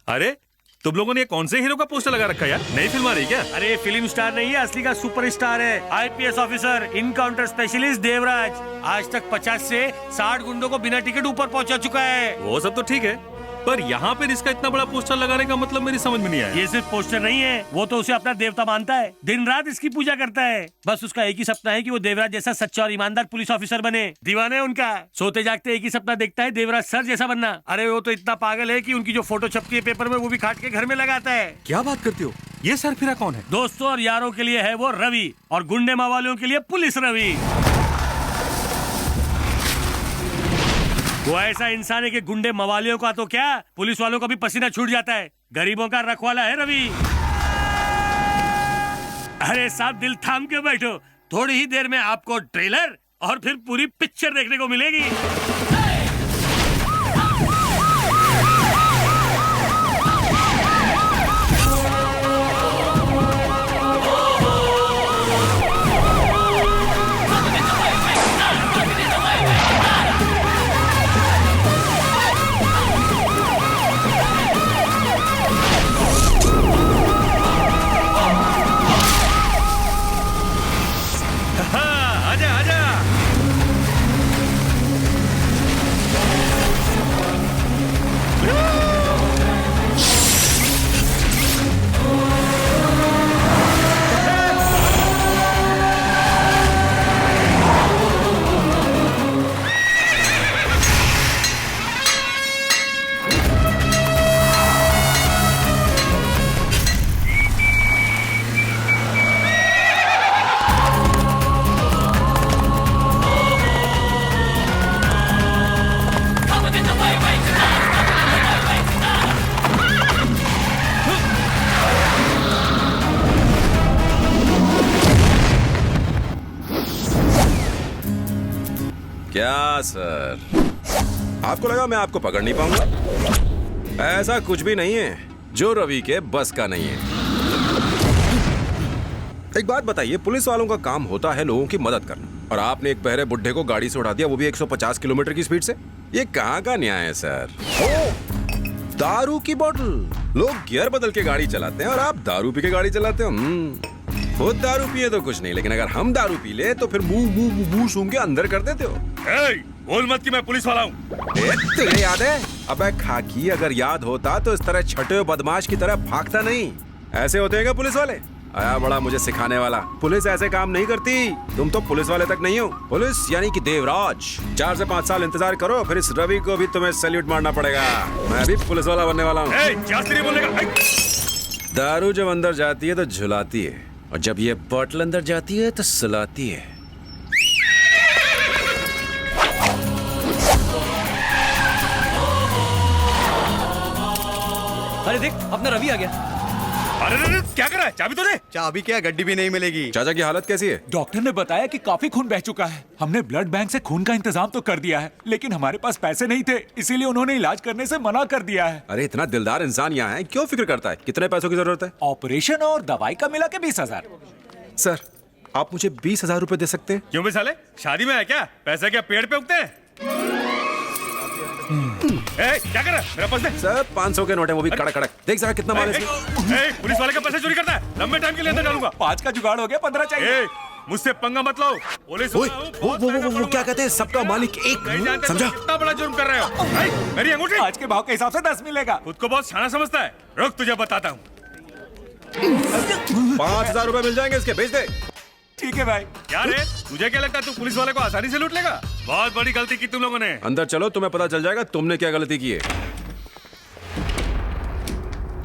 अरे तुम लोगों ने ये कौन से हीरो का पोस्टर लगा रखा है यार? नई फिल्म आ रही है क्या? अरे फिल्म स्टार नहीं है, असली का सुपर स्टार है। IPS officer, encounter specialist Devraj आज तक 50 से 60 गुंडों को बिना टिकट ऊपर पहुंचा चुका है। वो सब तो ठीक है, पर यहाँ पे इसका इतना बड़ा पोस्टर लगाने का मतलब मेरी समझ में नहीं आया। ये सिर्फ पोस्टर नहीं है, वो तो उसे अपना देवता मानता है, दिन रात इसकी पूजा करता है। बस उसका एक ही सपना है कि वो देवराज जैसा सच्चा और ईमानदार पुलिस ऑफिसर बने। दीवाना है उनका, सोते जागते एक ही सपना देखता है, देवराज सर जैसा बनना। अरे वो तो इतना पागल है कि उनकी जो फोटो छपती है पेपर में वो भी काट के घर में लगाता है। क्या बात करती हो? ये सरफिरा कौन है? दोस्तों और यारों के लिए है वो रवि, और गुंडे मवालियों के लिए पुलिस रवि। वो ऐसा इंसान है कि गुंडे मवालियों का तो क्या, पुलिस वालों का भी पसीना छूट जाता है। गरीबों का रखवाला है रवि। अरे साहब दिल थाम के बैठो, थोड़ी ही देर में आपको ट्रेलर और फिर पूरी पिक्चर देखने को मिलेगी। क्या सर, आपको लगा मैं आपको पकड़ नहीं पाऊंगा? ऐसा कुछ भी नहीं है जो रवि के बस का नहीं है। एक बात बताइए, पुलिस वालों का काम होता है लोगों की मदद करना, और आपने एक बहरे बुड्ढे को गाड़ी से उड़ा दिया, वो भी 150 किलोमीटर की स्पीड से। ये कहाँ का न्याय है सर? दारू की बोतल, लोग गियर बदल के गाड़ी चलाते हैं और आप दारू पी के गाड़ी चलाते हो। खुद दारू पिए तो कुछ नहीं, लेकिन अगर हम दारू पी ले तो फिर मुंह सूंघ के अंदर कर देते हो। बोल मत कि मैं पुलिस वाला हूँ। तुझे याद है? अबे खाकी, अगर याद होता तो इस तरह छठे हुए बदमाश की तरह भागता नहीं। ऐसे होते हैं क्या पुलिस वाले? आया बड़ा मुझे सिखाने वाला। पुलिस ऐसे काम नहीं करती। तुम तो पुलिस वाले तक नहीं हो। पुलिस यानी कि देवराज। 4 से 5 साल इंतजार करो, फिर इस रवि को भी तुम्हें सैल्यूट मारना पड़ेगा। मैं भी पुलिस वाला बनने वाला हूँ। दारू जब अंदर जाती है तो झुलाती है, और जब ये बोतल अंदर जाती है तो सुलाती है। अरे देख, अपना रवि आ गया। अरे क्या कर रहा है? चाबी तो दे। चाबी क्या, गड्डी भी नहीं मिलेगी। चाचा की हालत कैसी है? डॉक्टर ने बताया कि काफी खून बह चुका है। हमने ब्लड बैंक से खून का इंतजाम तो कर दिया है, लेकिन हमारे पास पैसे नहीं थे, इसीलिए उन्होंने इलाज करने से मना कर दिया है। अरे इतना दिलदार इंसान यहाँ है, क्यों फिक्र करता है? कितने पैसों की जरूरत है? ऑपरेशन और दवाई का मिला के 20,000। सर, आप मुझे 20,000 रुपए दे सकते हैं? क्यों बे साले, शादी में है क्या? पैसे क्या पेड़ पे उगते हैं? क्या कर रहा है? मेरा पर्स दे। सर 500 के नोट है, वो भी कड़क कड़क। देख जरा कितना माल है इसमें। पुलिस वाले का पैसे चोरी करता है, लंबे टाइम के लिए अंदर डालूंगा। 5 का जुगाड़ हो गया, 15 चाहिए। मुझसे पंगा मत लो। पुलिस वो क्या कहते हैं, सबका मालिक एक। समझा? कितना बड़ा जुर्म कर रहे हो? मेरी अंगूठी आज के भाव के हिसाब से 10 मिलेगा। खुद को बहुत शाना समझता है। रुक तुझे बताता हूँ। 5,000 रुपए मिल जाएंगे इसके, भेज दे। ठीक है भाई। क्या रे, तुझे क्या लगता है तू पुलिस वाले को आसानी से लूट लेगा? बहुत बड़ी गलती की तुम लोगों ने। अंदर चलो, तुम्हें पता चल जाएगा तुमने क्या गलती की है।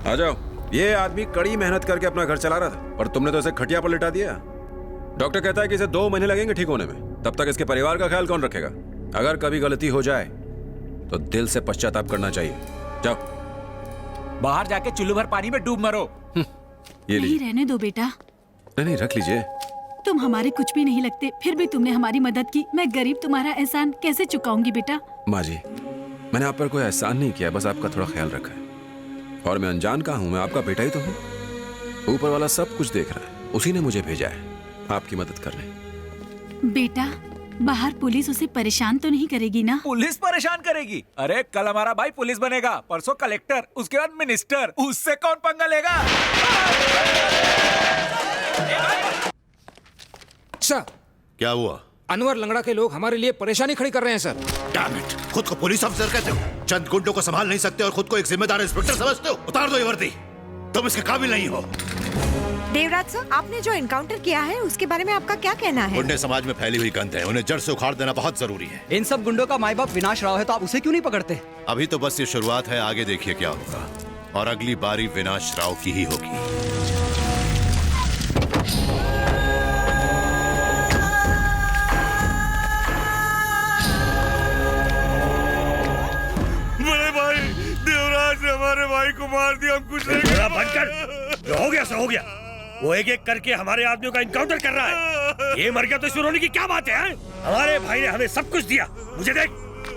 आ जाओ। ये आदमी कड़ी मेहनत करके अपना घर चला रहा था, पर तुमने तो इसे खटिया पर लिटा दिया। डॉक्टर कहता है कि इसे 2 महीने लगेंगे ठीक होने में। तब तक इसके परिवार का ख्याल कौन रखेगा? अगर कभी गलती हो जाए तो दिल से पश्चाताप करना चाहिए। जाओ बाहर जाके चुल्लू भर पानी में डूब मरो। ये नहीं, रहने दो बेटा। नहीं, रख लीजिए। तुम हमारे कुछ भी नहीं लगते, फिर भी तुमने हमारी मदद की। मैं गरीब तुम्हारा एहसान कैसे चुकाऊंगी बेटा? माँ जी, मैंने आप पर कोई एहसान नहीं किया, बस आपका थोड़ा ख्याल रखा है। और मैं अनजान का हूँ, मैं आपका बेटा ही तो हूँ। ऊपर वाला सब कुछ देख रहा है, उसी ने मुझे भेजा है आपकी मदद करने। बेटा, बाहर पुलिस उसे परेशान तो नहीं करेगी ना? पुलिस परेशान करेगी? अरे कल हमारा भाई पुलिस बनेगा, परसों कलेक्टर, उसके बाद मिनिस्टर, उससे कौन पंगा लेगा? सर, क्या हुआ? अनवर लंगड़ा के लोग हमारे लिए परेशानी खड़ी कर रहे हैं सर। Damn it! खुद को पुलिस ऑफिसर कहते हो, चंद गुंडों को संभाल नहीं सकते और खुद को एक जिम्मेदार इंस्पेक्टर समझते हो? उतार दो ये वर्दी, तुम इसके काबिल नहीं हो। देवराज सर, आपने जो एनकाउंटर किया है उसके बारे में आपका क्या कहना है? गुंडे समाज में फैली हुई गंध है, उन्हें जड़ से उखाड़ देना बहुत जरूरी है। इन सब गुंडों का माई बाप विनाश राव है, तो आप उसे क्यों नहीं पकड़ते? अभी तो बस ये शुरुआत है, आगे देखिए क्या होगा। और अगली बारी विनाश राव की ही होगी। बड़े भाई, देवराज ने हमारे भाई को मार दिया, हम कुछ नहीं बंद कर। जो हो गया सो हो गया। वो एक एक करके हमारे आदमियों का इनकाउंटर कर रहा है। ये मर गया तो शुरू होने की क्या बात है? हमारे भाई ने हमें सब कुछ दिया। मुझे देख,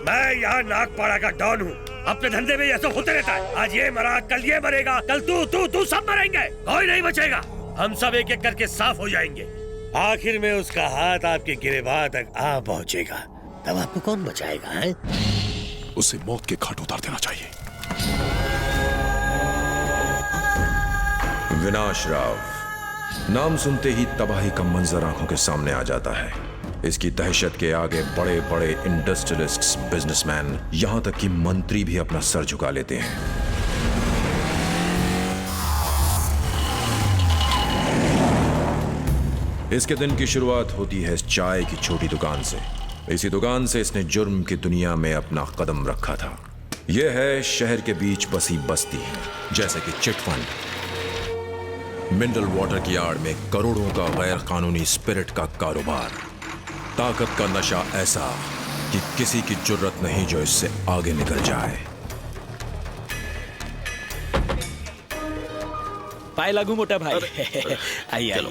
मैं यहाँ नागपाड़ा का डॉन हूँ। अपने धंधे में ऐसा होते रहता है। आज ये मरा, कल ये मरेगा, कल तू सब मरेंगे, कोई नहीं बचेगा। हम सब एक एक करके साफ हो जाएंगे। आखिर में उसका हाथ आपके गिरेबान तक आ पहुँचेगा, तब आपको कौन बचाएगा? है? उसे मौत के घाट उतार देना चाहिए। विनाश राव, नाम सुनते ही तबाही का मंजर आंखों के सामने आ जाता है। इसकी दहशत के आगे बड़े बड़े इंडस्ट्रियलिस्ट्स, बिजनेसमैन, यहां तक कि मंत्री भी अपना सर झुका लेते हैं। इसके दिन की शुरुआत होती है चाय की छोटी दुकान से। इसी दुकान से इसने जुर्म की दुनिया में अपना कदम रखा था। यह है शहर के बीच बसी बस्ती, जैसे कि चिट फंड, मिनरल वाटर की आड़ में करोड़ों का गैर कानूनी स्पिरिट का कारोबार, ताकत का नशा ऐसा कि किसी की जुर्रत नहीं जो इससे आगे निकल जाए। पाए लागू मोटा भाई। आइए।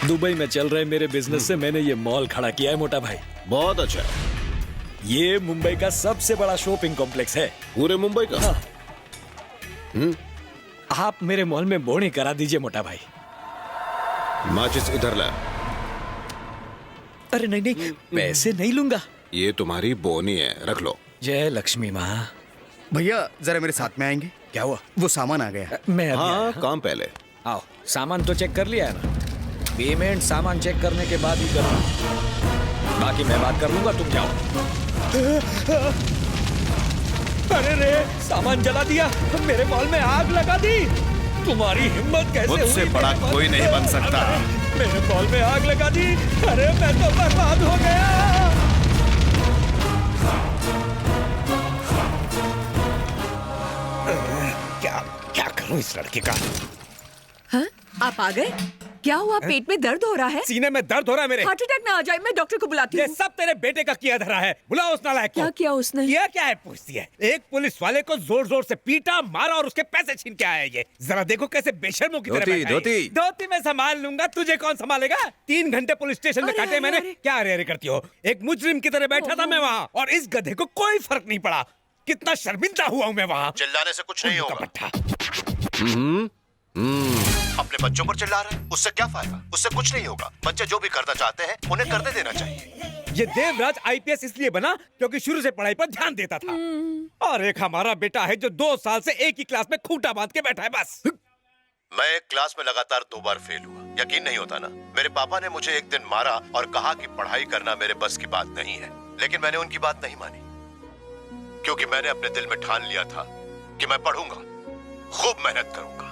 दुबई में चल रहे मेरे बिजनेस से मैंने ये मॉल खड़ा किया है मोटा भाई। बहुत अच्छा। ये मुंबई का सबसे बड़ा शॉपिंग कॉम्प्लेक्स है। पूरे मुंबई का? हाँ। आप मेरे मॉल में बोनी करा दीजिए मोटा भाई। माचिस इधर ला। अरे नहीं नहीं, पैसे नहीं लूंगा। ये तुम्हारी बोनी है, रख लो। जय लक्ष्मी माँ। भैया जरा मेरे साथ में आएंगे? क्या हुआ? वो सामान आ गया। मैं अभी हाँ, आया। काम पहले। आओ, सामान तो चेक कर लिया है ना? पेमेंट सामान चेक करने के बाद ही करना, बाकी मैं बात कर लूंगा, तुम जाओ। अरे रे, सामान जला दिया, मेरे मॉल में आग लगा दी। तुम्हारी हिम्मत कैसे हुई? मुझसे बड़ा कोई नहीं बन सकता। मेरे मॉल में आग लगा दी। अरे मैं तो बर्बाद हो गया। क्या करूं इस लड़के का? हाँ? आप आ गए? क्या हुआ? पेट में दर्द हो रहा है? सीने में दर्द हो रहा है मेरे। हार्ट अटैक ना आ जाए, मैं डॉक्टर को बुलाती ये हूँ। सब तेरे बेटे का किया धरा है। बुलाओ उस नालायक को। क्या किया उसने? किया क्या है पूछती है। एक पुलिस वाले को जोर जोर से पीटा, मारा और उसके पैसे छीन के आया। ये जरा देखो कैसे बेशर्मों की तरह धोती, बैठा है। धोती। धोती मैं संभाल लूंगा, तुझे कौन संभालेगा? 3 घंटे पुलिस स्टेशन में अरे, काटे अरे, मैंने। अरे। क्या अरे अरे करती हो? एक मुजरिम की तरह बैठा था मैं वहाँ, और इस गधे को कोई फर्क नहीं पड़ा। कितना शर्मिंदा हुआ हूँ मैं वहाँ। चिल्लाने से कुछ नहीं उल्लू का होगा। पट्टा। अपने बच्चों पर चिल्ला रहे हैं, उससे क्या फायदा? उससे कुछ नहीं होगा। बच्चे जो भी करना चाहते हैं उन्हें करने देना चाहिए। ये देवराज आईपीएस इसलिए बना क्योंकि शुरू से पढ़ाई पर ध्यान देता था। और एक हमारा बेटा है जो 2 साल से एक ही क्लास में खूंटा बांध के बैठा है बस। मैं एक क्लास में लगातार 2 बार फेल हुआ। यकीन नहीं होता ना? मेरे पापा ने मुझे एक दिन मारा और कहा कि पढ़ाई करना मेरे बस की बात नहीं है। लेकिन मैंने उनकी बात नहीं मानी, क्योंकि मैंने अपने दिल में ठान लिया था कि मैं पढ़ूंगा, खूब मेहनत करूंगा।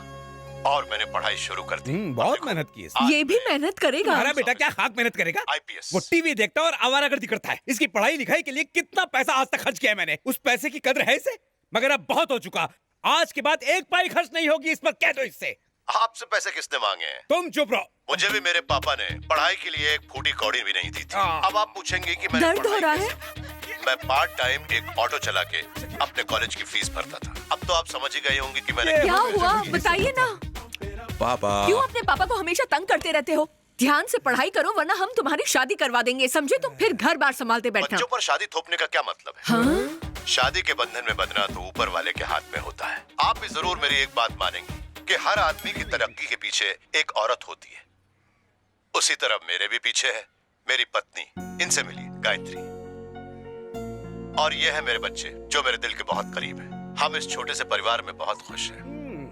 और मैंने पढ़ाई शुरू कर दी। बहुत मेहनत की है। ये भी मेहनत करेगा? हमारा बेटा क्या खाक मेहनत करेगा? आईपीएस। वो टीवी देखता है और आवारागर्दी करता है। इसकी पढ़ाई लिखाई के लिए कितना पैसा आज तक खर्च किया है मैंने। उस पैसे की कदर है इसे? मगर अब बहुत हो चुका। आज के बाद एक पाई खर्च नहीं होगी इस पर, कह दो इससे। आपसे पैसे किसने मांगे हैं? तुम चुप रहो। मुझे भी मेरे पापा ने पढ़ाई के लिए एक फूटी कौड़ी भी नहीं दी थी। अब आप पूछेंगे कि मैं दर्द हो रहा है? मैं पार्ट टाइम एक ऑटो चला के अपने कॉलेज की फीस भरता था। अब तो आप समझ ही गए होंगे कि मैंने क्या हुआ? बताइए ना। पापा, क्यों अपने पापा को हमेशा तंग करते रहते हो? ध्यान से पढ़ाई करो वरना हम तुम्हारी शादी करवा देंगे, समझे? तुम फिर घर बार संभालते बैठना। बच्चों पर शादी थोपने का क्या मतलब है? हाँ? शादी के बंधन में बंधना तो ऊपर वाले के हाथ में होता है। आप भी जरूर मेरी एक बात मानेंगे कि हर आदमी की तरक्की के पीछे एक औरत होती है। उसी तरह मेरे भी पीछे है मेरी पत्नी। इनसे मिलिए, गायत्री। और ये है मेरे बच्चे जो मेरे दिल के बहुत करीब है। हम इस छोटे से परिवार में बहुत खुश हैं।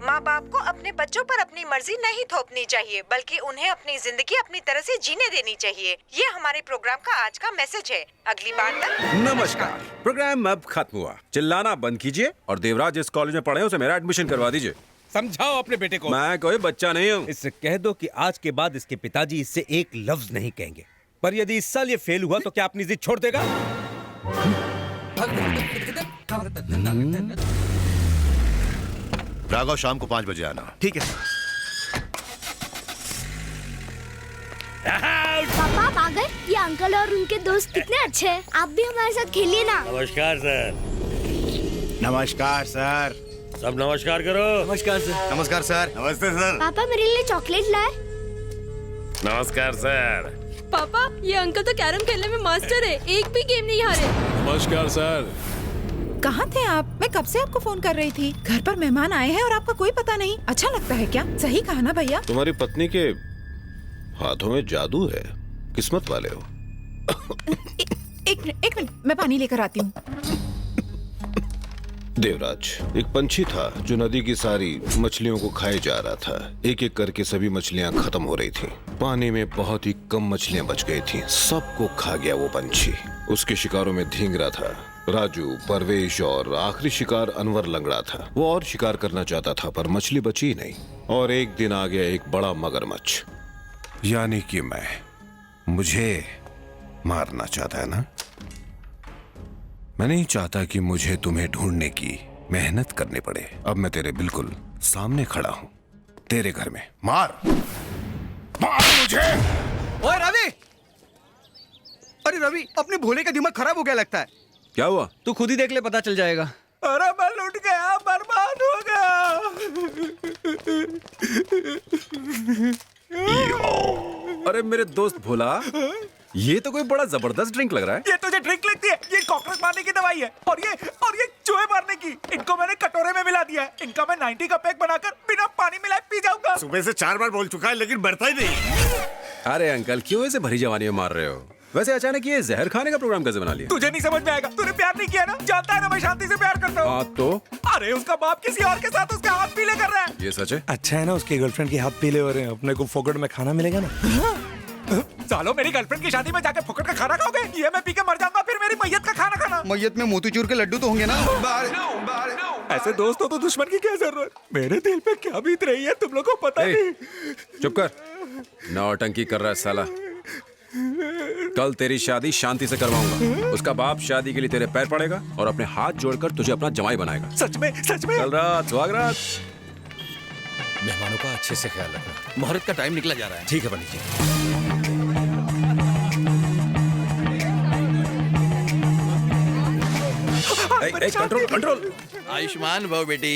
माँ बाप को अपने बच्चों पर अपनी मर्जी नहीं थोपनी चाहिए, बल्कि उन्हें अपनी जिंदगी अपनी तरह से जीने देनी चाहिए। ये हमारे प्रोग्राम का आज का मैसेज है। अगली बार तक नमस्कार। प्रोग्राम अब खत्म हुआ। चिल्लाना बंद कीजिए और देवराज जिस कॉलेज में पढ़े उसे मेरा एडमिशन करवा दीजिए। समझाओ अपने बेटे को। मैं कोई बच्चा नहीं हूँ। इससे कह दो कि आज के बाद इसके पिताजी इससे एक लफ्ज नहीं कहेंगे। पर यदि इस साल ये फेल हुआ तो क्या अपनी जिद छोड़ देगा? राघव, शाम को 5 बजे आना। ठीक है सर। पापा आप आ गए? ये अंकल और उनके दोस्त कितने अच्छे हैं। आप भी हमारे साथ खेलिए ना। नमस्कार सर। नमस्कार सर। सब नमस्कार करो। नमस्कार सर। नमस्कार सर। नमस्ते सर। पापा मेरे लिए चॉकलेट लाए। नमस्कार सर। पापा ये अंकल तो कैरम खेलने में मास्टर है, एक भी गेम नहीं हारे। नमस्कार सर। कहाँ थे आप? मैं कब से आपको फोन कर रही थी। घर पर मेहमान आए हैं और आपका कोई पता नहीं। अच्छा लगता है क्या? सही कहा ना भैया? तुम्हारी पत्नी के हाथों में जादू है, किस्मत वाले हो। एक मिनट मैं पानी लेकर आती हूँ। देवराज, एक पंछी था जो नदी की सारी मछलियों को खाए जा रहा था। एक एक करके सभी मछलियां खत्म हो रही थी। पानी में बहुत ही कम मछलियां बच गई थी। सबको खा गया वो पंछी। उसके शिकारों में धींगरा था राजू, परवेश और आखिरी शिकार अनवर लंगड़ा था। वो और शिकार करना चाहता था पर मछली बची ही नहीं। और एक दिन आ गया एक बड़ा मगरमच्छ, यानी कि मुझे मारना चाहता है ना। मैं नहीं चाहता कि मुझे तुम्हें ढूंढने की मेहनत करनी पड़े। अब मैं तेरे बिल्कुल सामने खड़ा हूं, तेरे घर में। मार मुझे। ओए रवि! अरे रवि, अपने भोले का दिमाग खराब हो गया लगता है। क्या हुआ? तू खुद ही देख ले, पता चल जाएगा। अरे मैं लुट गया, बर्बाद हो गया। अरे मेरे दोस्त भोला, ये तो कोई बड़ा जबरदस्त ड्रिंक लग रहा है। ये तुझे ड्रिंक लगती है? ये कॉकरोच मारने की दवाई है। और ये चूहे मारने की। इनको मैंने कटोरे में मिला दिया है। इनका मैं 90 का पैक बनाकर बिना पानी मिलाए पी जाऊंगा। सुबह से 4 बार बोल चुका है लेकिन बढ़ता ही नहीं। अरे अंकल, क्यों ऐसे भरी जवानी में मार रहे हो? वैसे अचानक ये जहर खाने का प्रोग्राम कैसे बना लिया? तुझे नहीं समझ में आएगा। तूने प्यार नहीं किया ना? जानता है ना मैं शांति से प्यार करता हूँ। हाँ तो? अरे उसका बाप किसी और के साथ उसके हाथ पीले कर रहा है। ये सच है? अच्छा है ना, उसकी गर्लफ्रेंड के हाथ पीले हो रहे हैं। अपने को फोकट में खाना मिलेगा ना। सालो, मेरी गर्लफ्रेंड की शादी में जाके फुकट का खाना खाओगे? ये मैं पी के मर जाऊंगा, फिर मेरी मैयत का खाना खाना। मैयत में मोतीचूर के लड्डू तो होंगे ना? ऐसे दोस्त हो तो दुश्मन की क्या जरूरत? मेरे दिल पे क्या बीत रही है तुम लोगों को पता नहीं। चुप कर, नौटंकी कर रहा है साला। कल तेरी शादी शांति से करवाऊंगा। उसका बाप शादी के लिए तेरे पैर पड़ेगा और अपने हाथ जोड़कर तुझे अपना जमाई बनाएगा। सच में? कल रात सुहागरात। मेहमानों का अच्छे से ख्याल रखना। मुहूर्त का टाइम निकला जा रहा है। ठीक है पंडित जी। कंट्रोल। आयुष्मान भव बेटी।